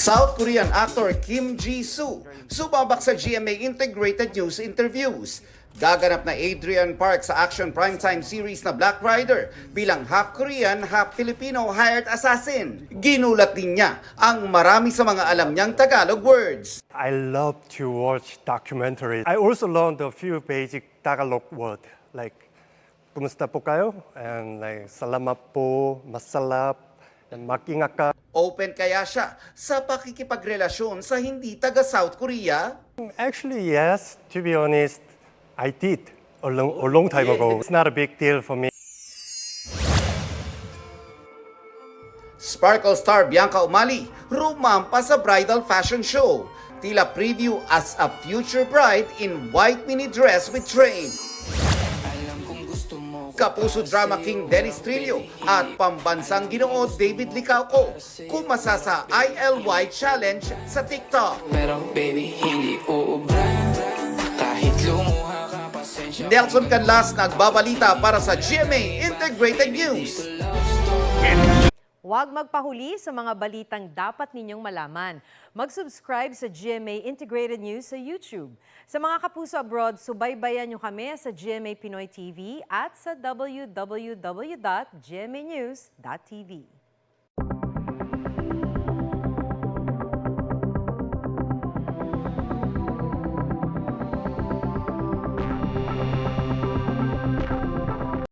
South Korean actor Kim Ji-soo sumabak sa GMA Integrated News interviews. Gaganap na Adrian Park sa action primetime series na Black Rider bilang half Korean, half Filipino hired assassin. Ginulat din niya ang marami sa mga alam niyang Tagalog words. I love to watch documentaries. I also learned a few basic Tagalog words like kumusta po kayo and like salamat po, masalap, and mag-ingat ka. Open kaya siya sa pakikipagrelasyon sa hindi taga South Korea? Actually, yes. To be honest, I did a long time ago. It's not a big deal for me. Sparkle star Bianca Umali rumampa sa bridal fashion show. Tila preview as a future bride in white mini dress with train. Kapuso drama king Dennis Trillo at pambansang ginoo David Licauco kumasa sa ILY challenge sa TikTok. Pero baby, hindi uubra kahit lumuha ka, pasensya. Nelson Canlas nagbabalita para sa GMA Integrated News. Huwag magpahuli sa mga balitang dapat ninyong malaman. Mag-subscribe sa GMA Integrated News sa YouTube. Sa mga kapuso abroad, subaybayan nyo kami sa GMA Pinoy TV at sa www.gmanews.tv.